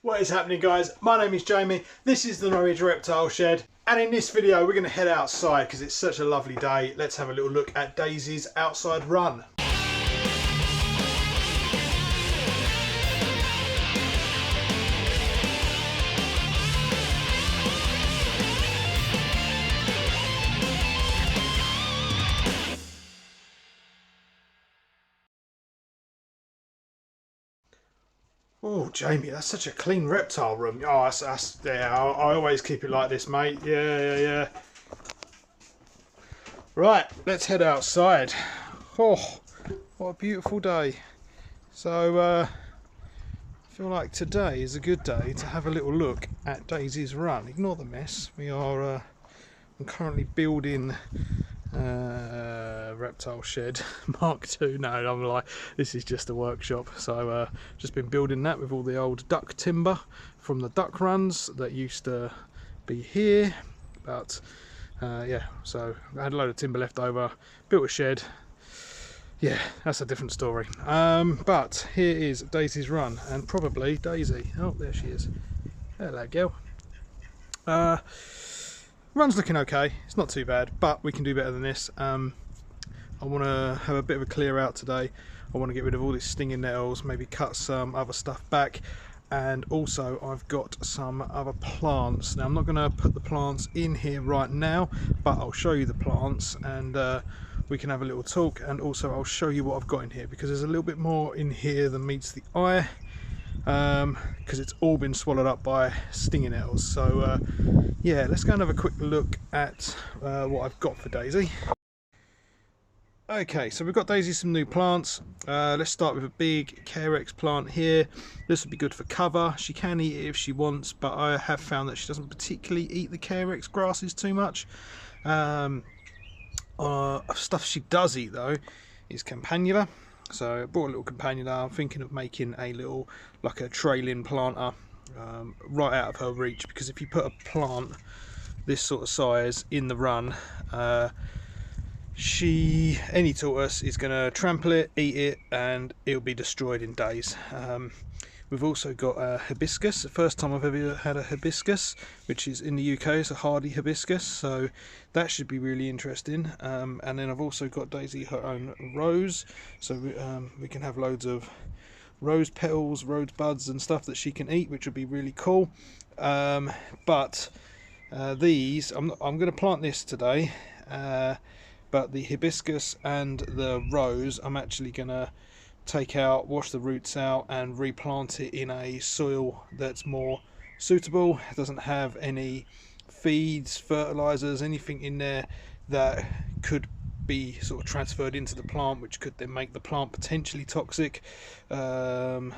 What is happening, guys? My name is Jamie, this is the Norwich Reptile Shed, and in this video we're going to head outside because it's such a lovely day. Let's have a little look at Daisy's outside run. Oh, Jamie, that's such a clean reptile room. Oh, yeah, I always keep it like this, mate. Yeah. Right, let's head outside. Oh, what a beautiful day. So, I feel like today is a good day to have a little look at Daisy's run. Ignore the mess. I'm currently building reptile shed Mark II. No, I'm like, this is just a workshop. So just been building that with all the old duck timber from the duck runs that used to be here, but yeah, so I had a load of timber left over, built a shed. Yeah, that's a different story. But here is Daisy's run, and probably Daisy. Oh, there she is. Hello, girl. Run's looking okay, it's not too bad, but we can do better than this. I want to have a bit of a clear out today. I want to get rid of all these stinging nettles, maybe cut some other stuff back, and also I've got some other plants. Now I'm not going to put the plants in here right now, but I'll show you the plants and we can have a little talk, and also I'll show you what I've got in here, because there's a little bit more in here than meets the eye. Because it's all been swallowed up by stinging nettles. So yeah, let's go and have a quick look at what I've got for Daisy. Okay, so we've got Daisy some new plants. Let's start with a big Carex plant here. This would be good for cover. She can eat it if she wants, but I have found that she doesn't particularly eat the Carex grasses too much. Stuff she does eat though is Campanula. So I brought a little Campanula. I'm thinking of making a little, like a trailing planter right out of her reach, because if you put a plant this sort of size in the run, any tortoise is going to trample it, eat it, and it'll be destroyed in days. We've also got a hibiscus, the first time I've ever had a hibiscus, which is in the UK. It's a hardy hibiscus, so that should be really interesting. And then I've also got Daisy her own rose, so we can have loads of rose petals, rose buds and stuff that she can eat, which would be really cool. But these, I'm going to plant this today, but the hibiscus and the rose I'm actually going to take out, wash the roots out and replant it in a soil that's more suitable. It doesn't have any feeds, fertilizers, anything in there that could be sort of transferred into the plant, which could then make the plant potentially toxic, and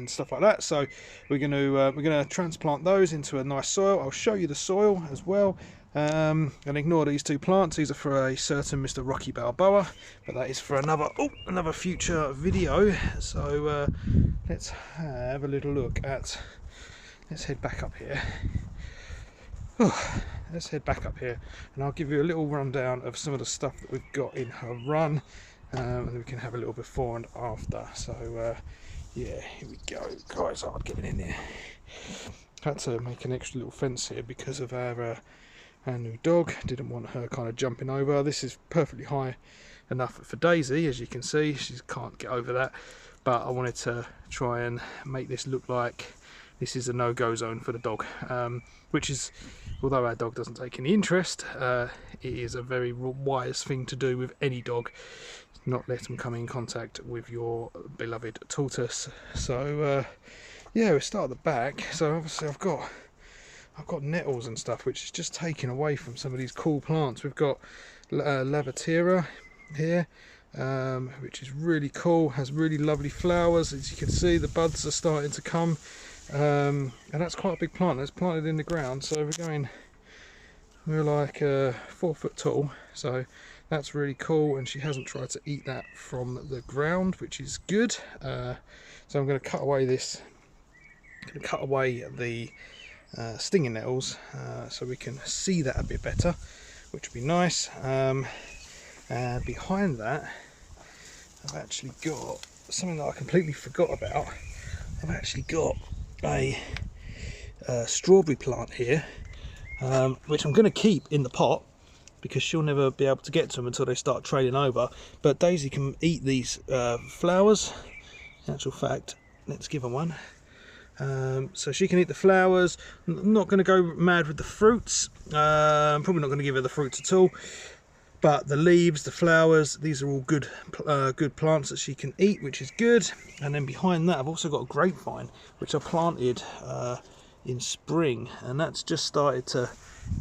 stuff like that. So we're going to transplant those into a nice soil. I'll show you the soil as well. And ignore these two plants. These are for a certain Mr. Rocky Balboa, but that is for another future video. So let's have a little look at. Let's head back up here. Let's head back up here, and I'll give you a little rundown of some of the stuff that we've got in her run, and then we can have a little before and after. So yeah, here we go. Guys, hard getting in there. Had to make an extra little fence here because of our new dog. Didn't want her kind of jumping over. This is perfectly high enough for Daisy, as you can see. She can't get over that, but I wanted to try and make this look like this is a no-go zone for the dog, which is, although our dog doesn't take any interest, it is a very wise thing to do with any dog, not let them come in contact with your beloved tortoise. So yeah, we start at the back. So obviously I've got nettles and stuff, which is just taken away from some of these cool plants. We've got Lavatera here, which is really cool, has really lovely flowers. As you can see, the buds are starting to come, and that's quite a big plant. It's planted in the ground, so we're like 4 foot tall, so that's really cool, and she hasn't tried to eat that from the ground, which is good. So I'm going to cut away the stinging nettles, so we can see that a bit better, which would be nice. And behind that I've actually got something that I completely forgot about. I've actually got a strawberry plant here, which I'm going to keep in the pot because she'll never be able to get to them until they start trailing over. But Daisy can eat these flowers. In actual fact, let's give her one. So she can eat the flowers. I'm not going to go mad with the fruits. I'm probably not going to give her the fruits at all. But the leaves, the flowers, these are all good plants that she can eat, which is good. And then behind that, I've also got a grapevine, which I planted in spring, and that's just started to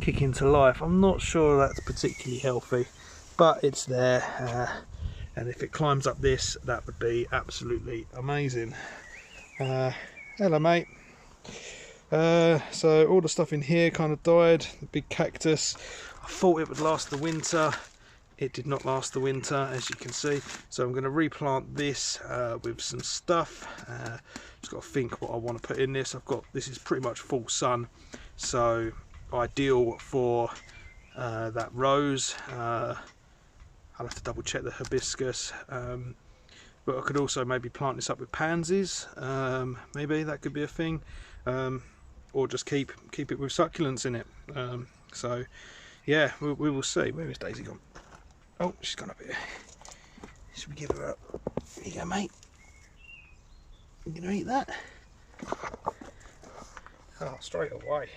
kick into life. I'm not sure that's particularly healthy, but it's there. And if it climbs up this, that would be absolutely amazing. Hello, mate. So all the stuff in here kind of died. The big cactus, I thought it would last the winter. It did not last the winter, as you can see. So I'm going to replant this with some stuff. Just got to think what I want to put in this. This is pretty much full sun, so ideal for that rose. I'll have to double check the hibiscus. But I could also maybe plant this up with pansies. Maybe that could be a thing. Or just keep it with succulents in it. So yeah, we will see. Where is Daisy gone? Oh, she's gone up here. Should we give her up? Here you go, mate. You gonna eat that? Oh, straight away.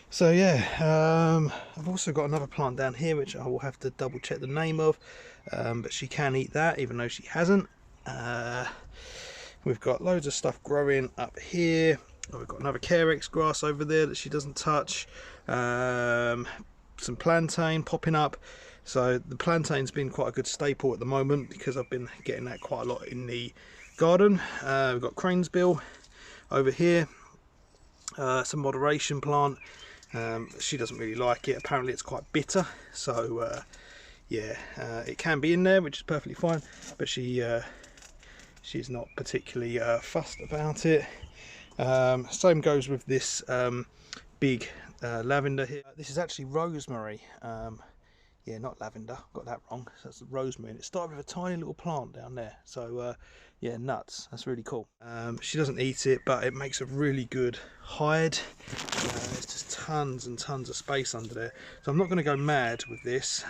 So yeah, I've also got another plant down here which I will have to double check the name of, but she can eat that even though she hasn't. We've got loads of stuff growing up here. We've got another Carex grass over there that she doesn't touch. Some plantain popping up. So the plantain's been quite a good staple at the moment because I've been getting that quite a lot in the garden. We've got cranesbill over here. Some moderation plant. She doesn't really like it. Apparently it's quite bitter. So yeah, it can be in there, which is perfectly fine. But she's not particularly fussed about it. Same goes with this big lavender here. This is actually rosemary. Yeah, not lavender, got that wrong. So that's rosemary, and it started with a tiny little plant down there. So yeah, nuts. That's really cool. She doesn't eat it, but it makes a really good hide. There's just tons and tons of space under there. So I'm not going to go mad with this.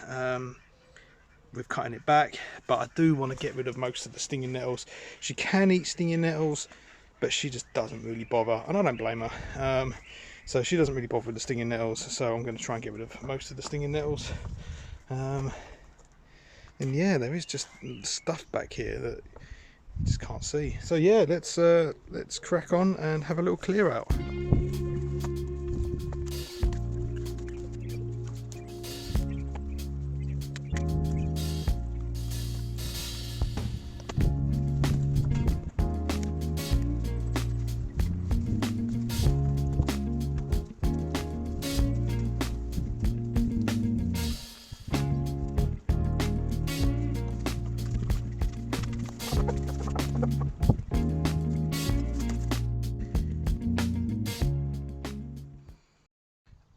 With cutting it back, but I do want to get rid of most of the stinging nettles. She can eat stinging nettles, but she just doesn't really bother, and I don't blame her. So she doesn't really bother with the stinging nettles, so I'm going to try and get rid of most of the stinging nettles. And yeah, there is just stuff back here that you just can't see. So yeah, let's crack on and have a little clear out.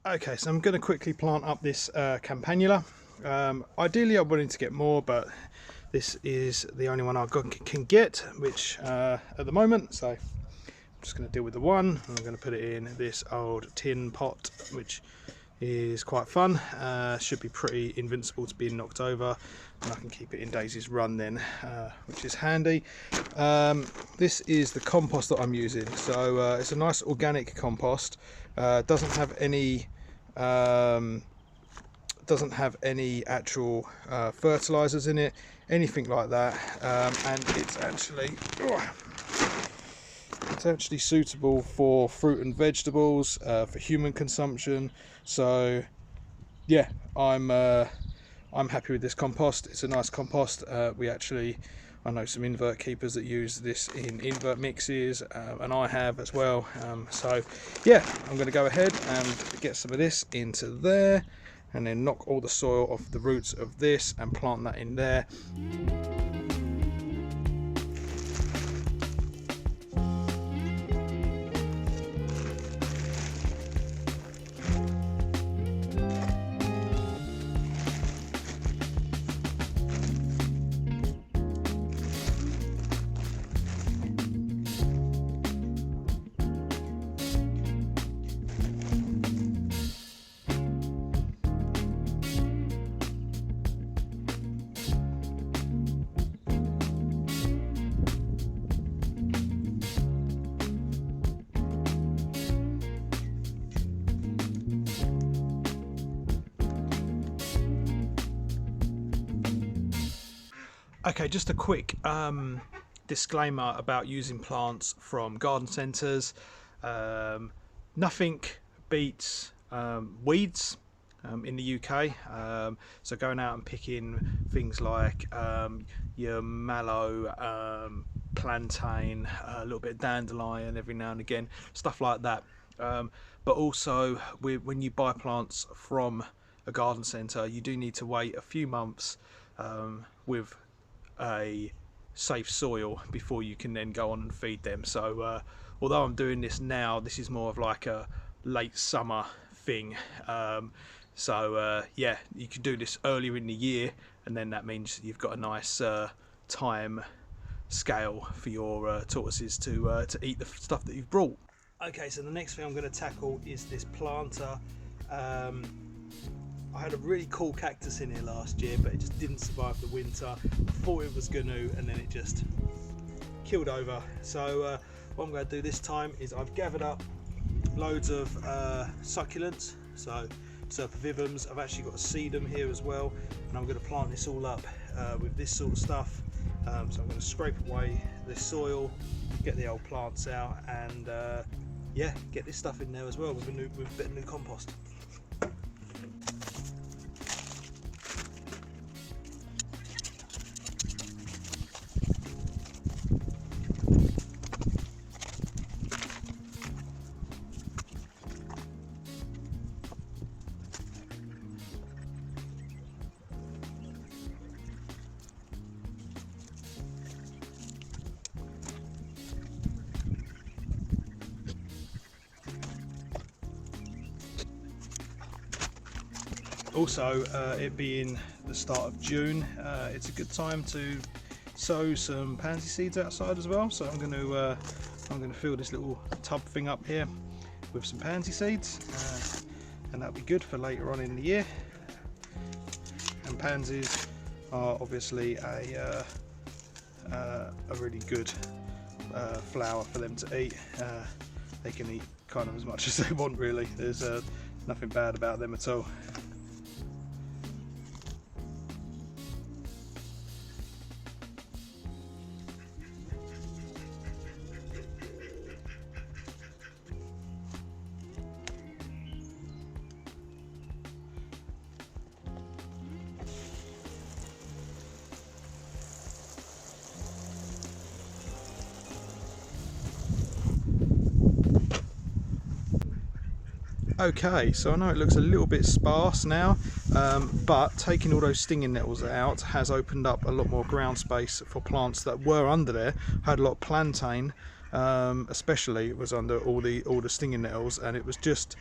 Okay, so I'm going to quickly plant up this campanula. Ideally I wanted to get more, but this is the only one I can get, which at the moment, so I'm just going to deal with the one. I'm going to put it in this old tin pot, which is quite fun. Should be pretty invincible to being knocked over, and I can keep it in Daisy's run then, which is handy. This is the compost that I'm using, so it's a nice organic compost. Doesn't have any actual fertilizers in it, anything like that, and it's actually suitable for fruit and vegetables, for human consumption. So yeah, I'm happy with this compost. It's a nice compost. I know some invert keepers that use this in invert mixes, and I have as well. So yeah, I'm going to go ahead and get some of this into there, and then knock all the soil off the roots of this and plant that in there. Okay, just a quick disclaimer about using plants from garden centres. Nothing beats weeds in the UK. So going out and picking things like your mallow, plantain, a little bit of dandelion every now and again, stuff like that. But also when you buy plants from a garden centre, you do need to wait a few months with a safe soil before you can then go on and feed them. So although I'm doing this now, this is more of like a late summer thing. Yeah, you can do this earlier in the year, and then that means you've got a nice time scale for your tortoises to eat the stuff that you've brought. Okay, so the next thing I'm going to tackle is this planter. I had a really cool cactus in here last year, but it just didn't survive the winter. I thought it was going to, and then it just killed over. So what I'm going to do this time is I've gathered up loads of succulents, so serpivivums. I've actually got a sedum here as well, and I'm going to plant this all up with this sort of stuff. So I'm going to scrape away the soil, get the old plants out, and yeah, get this stuff in there as well with a bit of new compost. Also, it being the start of June, it's a good time to sow some pansy seeds outside as well. So I'm going to fill this little tub thing up here with some pansy seeds, and that'll be good for later on in the year. And pansies are obviously a really good flower for them to eat. They can eat kind of as much as they want, really. There's nothing bad about them at all. Okay, so I know it looks a little bit sparse now, but taking all those stinging nettles out has opened up a lot more ground space for plants that were under there. I had a lot of plantain, especially, was under all the stinging nettles, and it was just,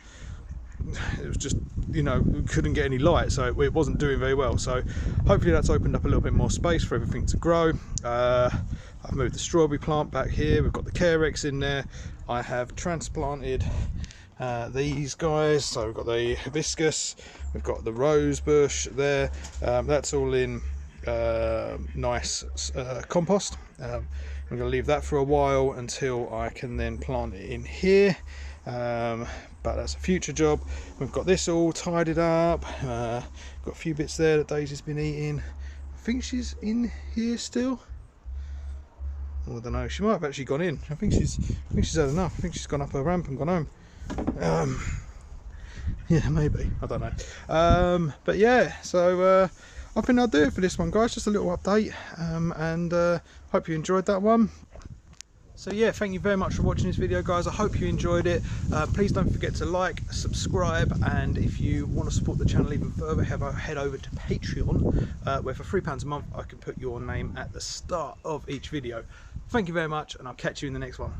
you know, we couldn't get any light, so it wasn't doing very well. So hopefully that's opened up a little bit more space for everything to grow. I've moved the strawberry plant back here. We've got the Carex in there. I have transplanted these guys, so we've got the hibiscus, we've got the rose bush there. That's all in nice compost. I'm going to leave that for a while until I can then plant it in here, but that's a future job. We've got this all tidied up, got a few bits there that Daisy's been eating. I think she's in here still. I don't know, she might have actually gone in. I think she's had enough. I think she's gone up her ramp and gone home. Yeah, maybe, I don't know. But yeah, so I think I'll do it for this one, guys. Just a little update, and hope you enjoyed that one. So yeah, thank you very much for watching this video, guys. I hope you enjoyed it. Please don't forget to like, subscribe, and if you want to support the channel even further, head over to Patreon, where for £3 a month I can put your name at the start of each video. Thank you very much, and I'll catch you in the next one.